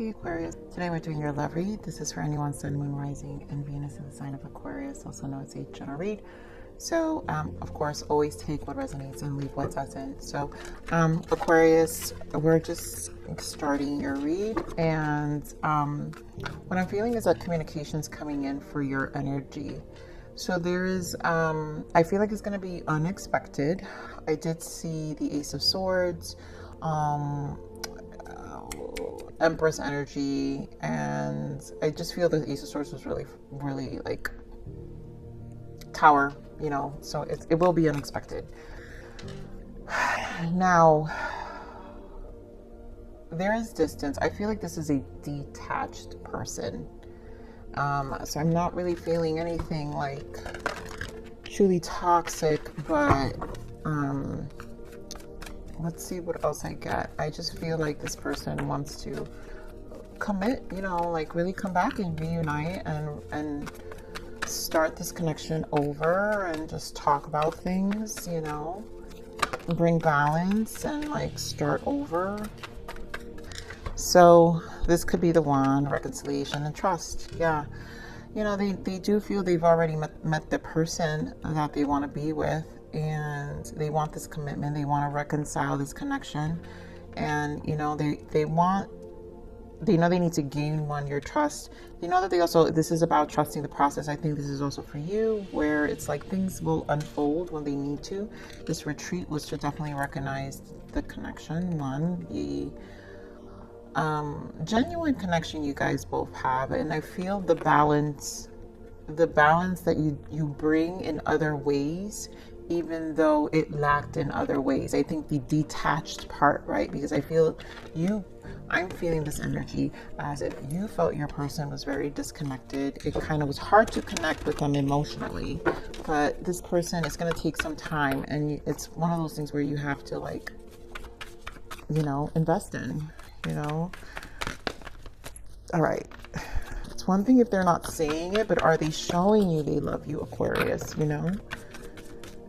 Hey Aquarius, today we're doing your love read. This is for anyone Sun, Moon, Rising, and Venus in the sign of Aquarius, also known as a general read. So, of course, always take what resonates and leave what doesn't. So, Aquarius, we're just starting your read, and what I'm feeling is that communication's coming in for your energy. So there is, I feel like it's going to be unexpected. I did see the Ace of Swords, Empress energy, and I just feel the Ace of Swords was really, really like Tower, you know, so it will be unexpected. Now, there is distance. I feel like this is a detached person. So I'm not really feeling anything like truly toxic, but let's see what else I get. I just feel like this person wants to commit, you know, like really come back and reunite and start this connection over and just talk about things, you know, bring balance and like start over. So this could be the one, reconciliation and trust. Yeah. You know, they do feel they've already met the person that they want to be with, and they want this commitment. They want to reconcile this connection. And, you know, they know they need to gain your trust. They know that this is about trusting the process. I think this is also for you, where it's like things will unfold when they need to. This retreat was to definitely recognize the connection, the genuine connection you guys both have. And I feel the balance that you bring in other ways, even though it lacked in other ways. I think the detached part, right? Because I feel I'm feeling this energy as if you felt your person was very disconnected. It kind of was hard to connect with them emotionally, but this person is going to take some time, and it's one of those things where you have to, like, you know, invest in, you know. All right. It's one thing if they're not saying it, but are they showing you they love you, Aquarius, you know?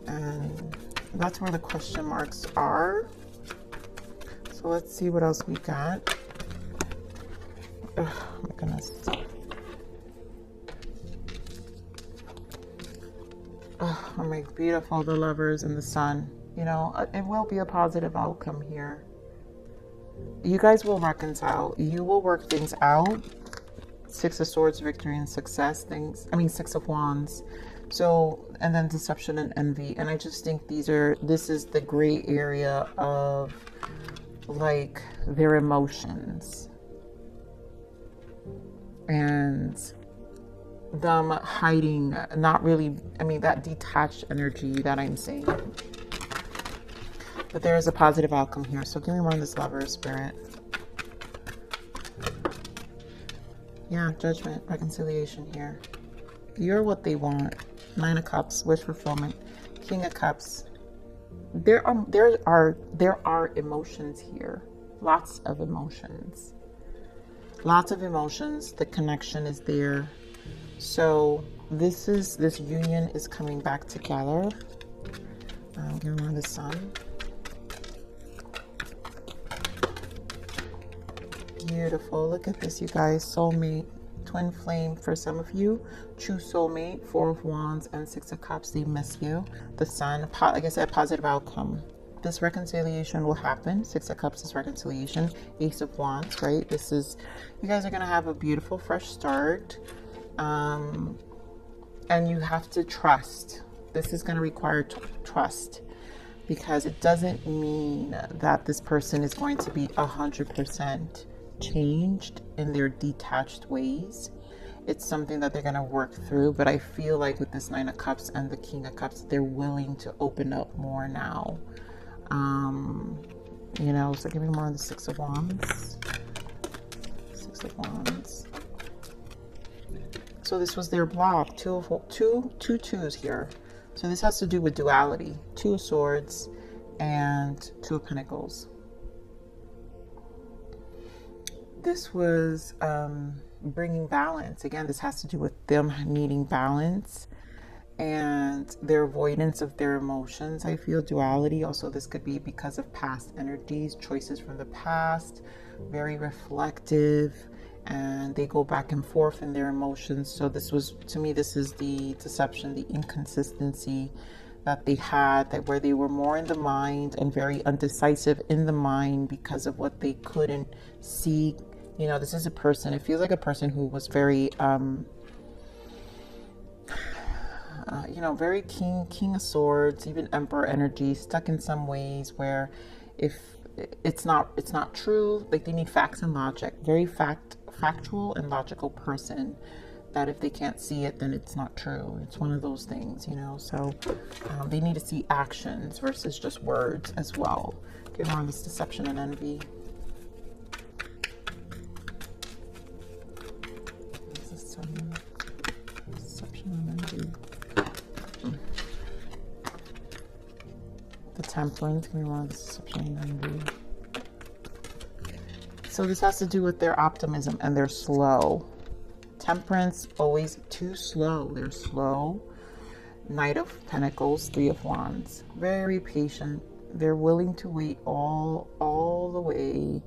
And that's where the question marks are. So let's see what else we got. Oh my goodness. Oh my beautiful, the Lovers and the Sun. You know, it will be a positive outcome here. You guys will reconcile. You will work things out. Six of Swords, victory and success. Six of Wands. So, and then deception and envy. And I just think this is the gray area of like their emotions and them hiding, not really, that detached energy that I'm seeing. But there is a positive outcome here. So give me more on this Lover spirit. Yeah, judgment, reconciliation here. You're what they want. Nine of Cups, wish fulfillment. King of Cups. There are emotions here. Lots of emotions. Lots of emotions. The connection is there. So this union is coming back together. Give me more of the Sun. Beautiful. Look at this, you guys. Soulmate, twin flame for some of you. True soulmate, Four of Wands and Six of Cups. They miss you. The Sun, like I said, positive outcome. This reconciliation will happen. Six of Cups is reconciliation. Ace of Wands, right? You guys are going to have a beautiful fresh start. And you have to trust. This is going to require trust, because it doesn't mean that this person is going to be 100% changed in their detached ways. It's something that they're going to work through. But I feel like with this Nine of Cups and the King of Cups, they're willing to open up more now. You know, so give me more on the Six of Wands. Six of Wands. So this was their block. Two twos here. So this has to do with duality. Two of Swords and Two of Pentacles. This was bringing balance. Again, this has to do with them needing balance and their avoidance of their emotions. I feel duality. Also, this could be because of past energies, choices from the past, very reflective, and they go back and forth in their emotions. So this was, to me, this is the deception, the inconsistency that they had, that where they were more in the mind and very undecisive in the mind because of what they couldn't see. You know, this is a person, it feels like a person who was very you know, very king of swords, even emperor energy, stuck in some ways where if it's not true, like they need facts and logic, very factual and logical person, that if they can't see it, then it's not true. It's one of those things, you know. So they need to see actions versus just words as well. Get more on this deception and envy. Deception and envy. The Temperance. Give me more on this deception and envy. So this has to do with their optimism, and they're slow. Temperance, always too slow. They're slow. Knight of Pentacles, Three of Wands. Very patient. They're willing to wait all the way.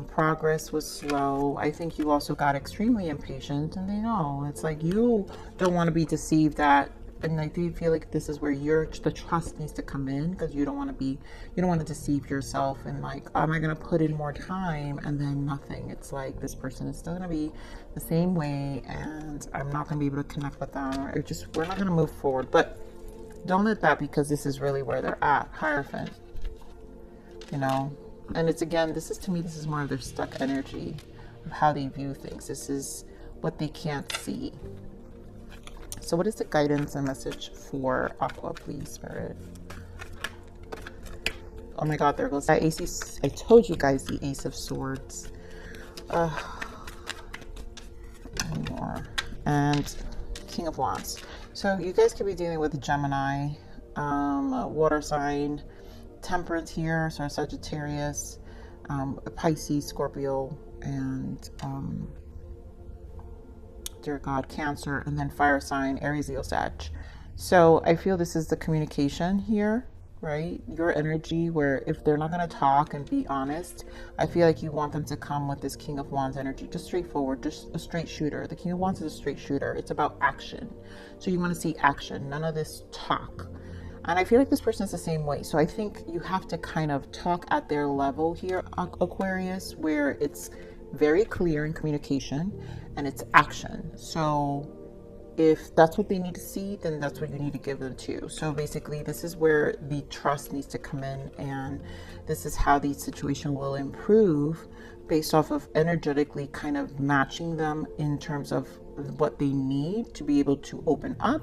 Progress was slow. I think you also got extremely impatient, and they know. It's like you don't want to be deceived at, and I do feel like this is where the trust needs to come in, because you don't want to deceive yourself and like, am I going to put in more time and then nothing? It's like this person is still going to be the same way, and I'm not going to be able to connect with them, or we're not going to move forward. But don't let that, because this is really where they're at. Hierophant, you know. And it's, again, this is more of their stuck energy of how they view things. This is what they can't see. So what is the guidance and message for Aqua, please, Spirit? Oh my God, there goes that ace. I told you guys, the Ace of Swords. More. And King of Wands. So you guys could be dealing with a Gemini, water sign, Temperance here, so Sagittarius, Pisces, Scorpio, and dear God, Cancer, and then fire sign, Aries, Leo, Sag. So I feel this is the communication here, right? Your energy, where if they're not going to talk and be honest, I feel like you want them to come with this King of Wands energy, just straightforward, just a straight shooter. The King of Wands is a straight shooter. It's about action. So you want to see action, none of this talk. And I feel like this person is the same way. So I think you have to kind of talk at their level here, Aquarius, where it's very clear in communication and it's action. So if that's what they need to see, then that's what you need to give them to. So basically, this is where the trust needs to come in, and this is how the situation will improve based off of energetically kind of matching them in terms of what they need to be able to open up.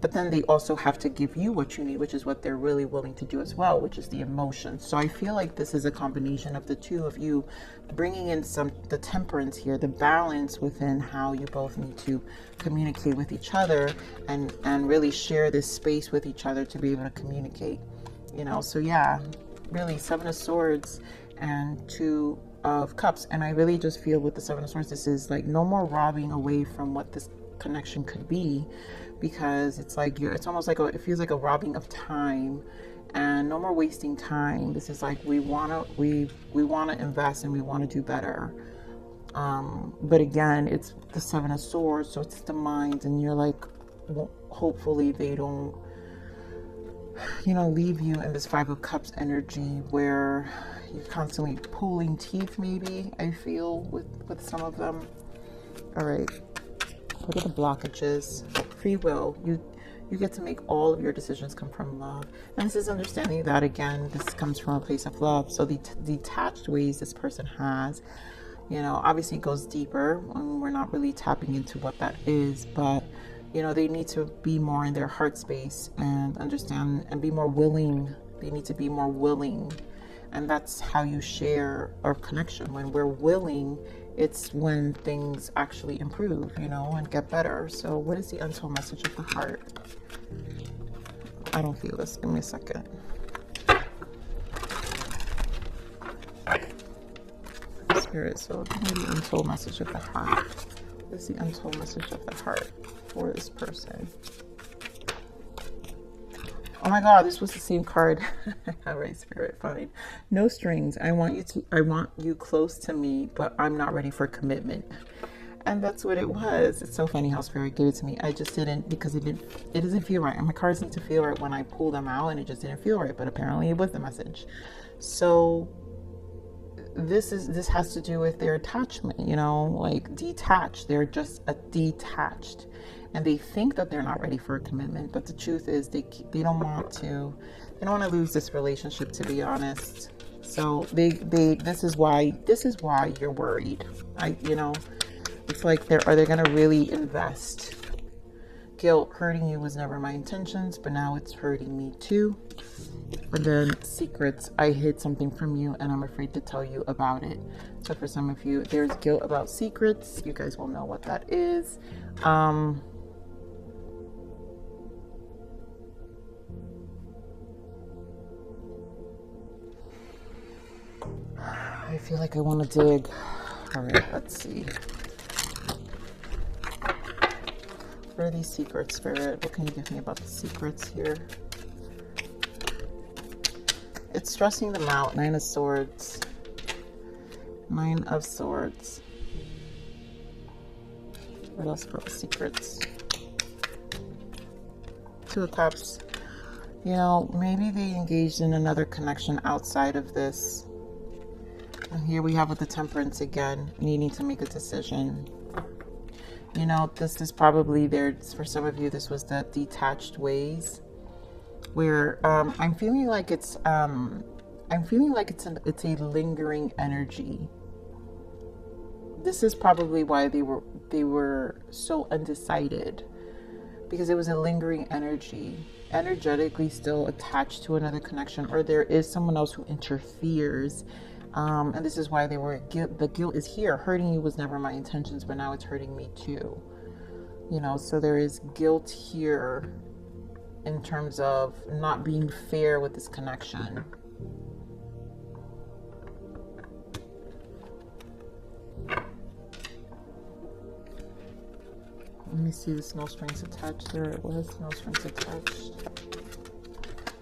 But then they also have to give you what you need, which is what they're really willing to do as well, which is the emotions. So I feel like this is a combination of the two of you bringing in the temperance here, the balance within how you both need to communicate with each other and really share this space with each other to be able to communicate, you know. So yeah, really, Seven of Swords and Two of Cups. And I really just feel with the Seven of Swords, this is like no more robbing away from what this connection could be, because it's like it's almost like it feels like a robbing of time, and no more wasting time. This is like we want to invest and we want to do better. But again, it's the Seven of Swords, so it's the mind, and you're like, well, hopefully they don't, you know, leave you in this Five of Cups energy where you're constantly pulling teeth, maybe, I feel, with some of them. All right, what are the blockages? Free will. You get to make all of your decisions come from love. And this is understanding that, again, this comes from a place of love. So the detached ways this person has, you know, obviously goes deeper, and we're not really tapping into what that is, but you know, they need to be more in their heart space and understand and be more willing. They need to be more willing. And that's how you share our connection. When we're willing, it's when things actually improve, you know, and get better. So what is the untold message of the heart? I don't feel this. Give me a second. Spirit, so give me the untold message of the heart. What is the untold message of the heart for this person? Oh my God, this was the same card. All right, Spirit, fine. No strings. I want you close to me, but I'm not ready for commitment. And that's what it was. It's so funny how Spirit gave it to me. I just didn't, because it doesn't feel right. And my cards need to feel right when I pull them out, and it just didn't feel right. But apparently it was the message. So this has to do with their attachment, you know, like detached. They're just detached, and they think that they're not ready for a commitment. But the truth is, they don't want to lose this relationship, to be honest. So this is why you're worried. It's like are they going to really invest? Guilt, hurting you was never my intentions, but now it's hurting me too. And then secrets, I hid something from you and I'm afraid to tell you about it. So for some of you, there's guilt about secrets. You guys will know what that is. I feel like I want to dig. All right, let's see. What are these secrets, Spirit? What can you give me about the secrets here? It's stressing them out. 9 of Swords. 9 of Swords. What else about the secrets? 2 of Cups. You know, maybe they engaged in another connection outside of this. And here we have with the Temperance again, needing to make a decision. You know, this is probably for some of you, this was the detached ways, where I'm feeling like it's a lingering energy. This is probably why they were so undecided, because it was a lingering energy, energetically still attached to another connection, or there is someone else who interferes. And this is why the guilt is here. Hurting you was never my intentions, but now it's hurting me too. You know, so there is guilt here in terms of not being fair with this connection. Let me see this no strings attached. There it was, no strings attached.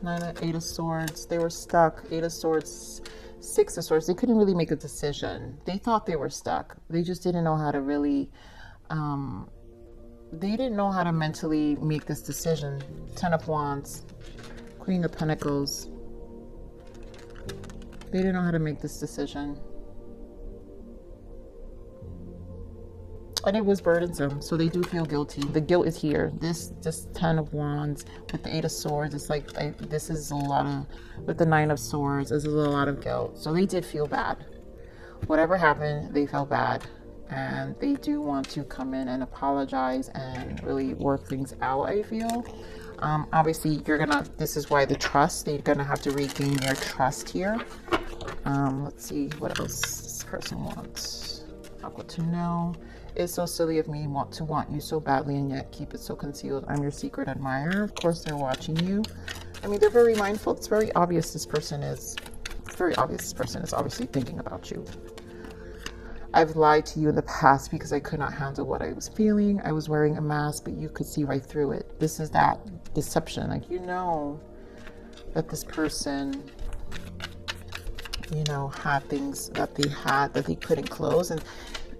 8 of Swords. They were stuck. 8 of Swords. 6 of Swords. They couldn't really make a decision. They thought they were stuck. They just didn't know how to really, they didn't know how to mentally make this decision. 10 of Wands. Queen of Pentacles. They didn't know how to make this decision. And it was burdensome, so they do feel guilty. The guilt is here. This 10 of Wands with the 8 of Swords, it's like, this is a lot of, with the 9 of Swords, this is a lot of guilt. So they did feel bad. Whatever happened, they felt bad. And they do want to come in and apologize and really work things out, I feel. Obviously, this is why the trust, they're gonna have to regain their trust here. Let's see what else this person wants. Aqua to know. It's so silly of me to want you so badly and yet keep it so concealed. I'm your secret admirer. Of course, they're watching you. I mean, they're very mindful. It's very obvious this person is obviously thinking about you. I've lied to you in the past because I could not handle what I was feeling. I was wearing a mask, but you could see right through it. This is that deception. Like, you know that this person, you know, had things that they couldn't close.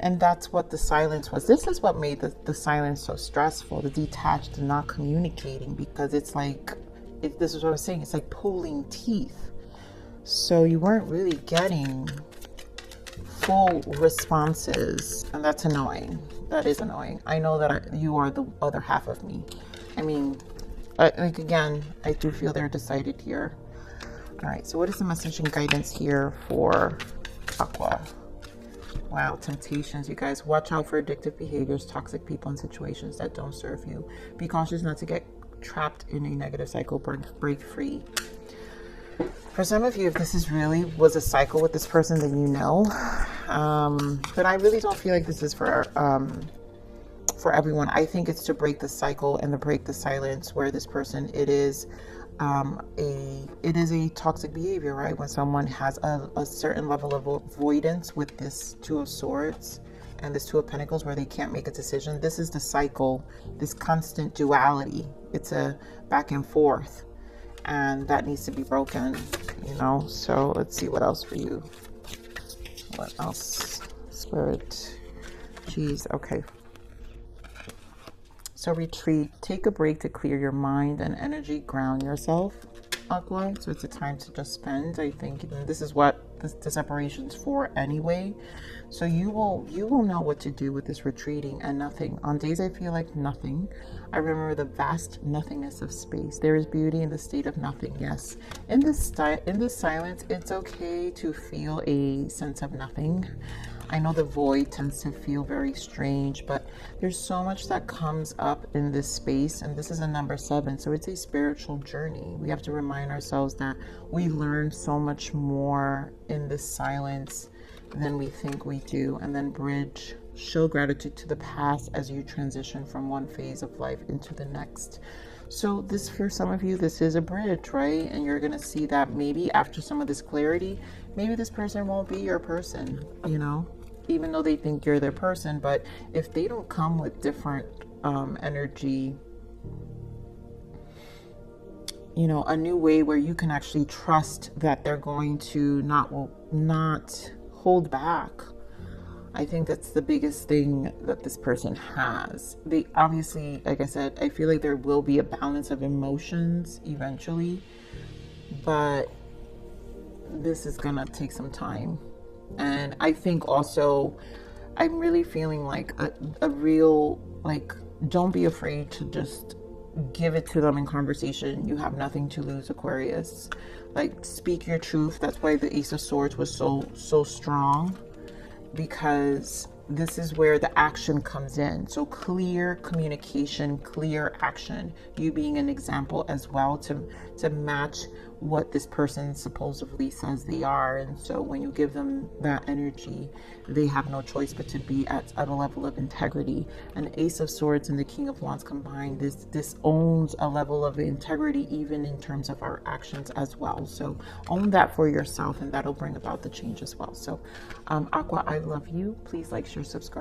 And that's what the silence was. This is what made the silence so stressful, the detached and not communicating, because it's like, this is what I was saying, it's like pulling teeth. So you weren't really getting full responses, and that's annoying. That is annoying. I know that you are the other half of me. I mean, like, again, I do feel they're decided here. All right, so what is the message and guidance here for Aqua? Wow, temptations, you guys. Watch out for addictive behaviors, toxic people, and situations that don't serve you. Be cautious not to get trapped in a negative cycle. Break free. For some of you, if this was a cycle with this person, then you know. But I really don't feel like this is for everyone. I think it's to break the cycle and to break the silence where this person, it is a toxic behavior, right? When someone has a certain level of avoidance with this 2 of Swords and this 2 of Pentacles, where they can't make a decision. This is the cycle, this constant duality. It's a back and forth. and that needs to be broken, you know. So let's see what else for you. What else? Spirit. Jeez. Okay. So retreat, take a break to clear your mind and energy, ground yourself, Aqua. So it's a time to just spend. I think this is what the separation's for anyway. So you will know what to do with this retreating and nothing. On days I feel like nothing, I remember the vast nothingness of space. There is beauty in the state of nothing. Yes, in this silence, it's okay to feel a sense of nothing. I know the void tends to feel very strange, but there's so much that comes up in this space, and this is a number 7, so it's a spiritual journey. We have to remind ourselves that we learn so much more in this silence than we think we do, and then bridge, show gratitude to the past as you transition from one phase of life into the next. So this, for some of you, this is a bridge, right? And you're going to see that maybe after some of this clarity, maybe this person won't be your person, you know, even though they think you're their person. But if they don't come with different energy, you know, a new way where you can actually trust that they're going to not hold back. I think that's the biggest thing that this person has. They obviously, like I said, I feel like there will be a balance of emotions eventually, but this is gonna take some time. And I think also, I'm really feeling like a real, like, don't be afraid to just give it to them in conversation. You have nothing to lose, Aquarius. Like, speak your truth. That's why the Ace of Swords was so strong, because this is where the action comes in. So clear communication, clear action, you being an example as well to match what this person supposedly says they are. And so when you give them that energy, they have no choice but to be at a level of integrity. And Ace of Swords and the King of Wands combined, this owns a level of integrity even in terms of our actions as well. So own that for yourself, and that'll bring about the change as well. So Aqua, I love you. Please like, share, subscribe.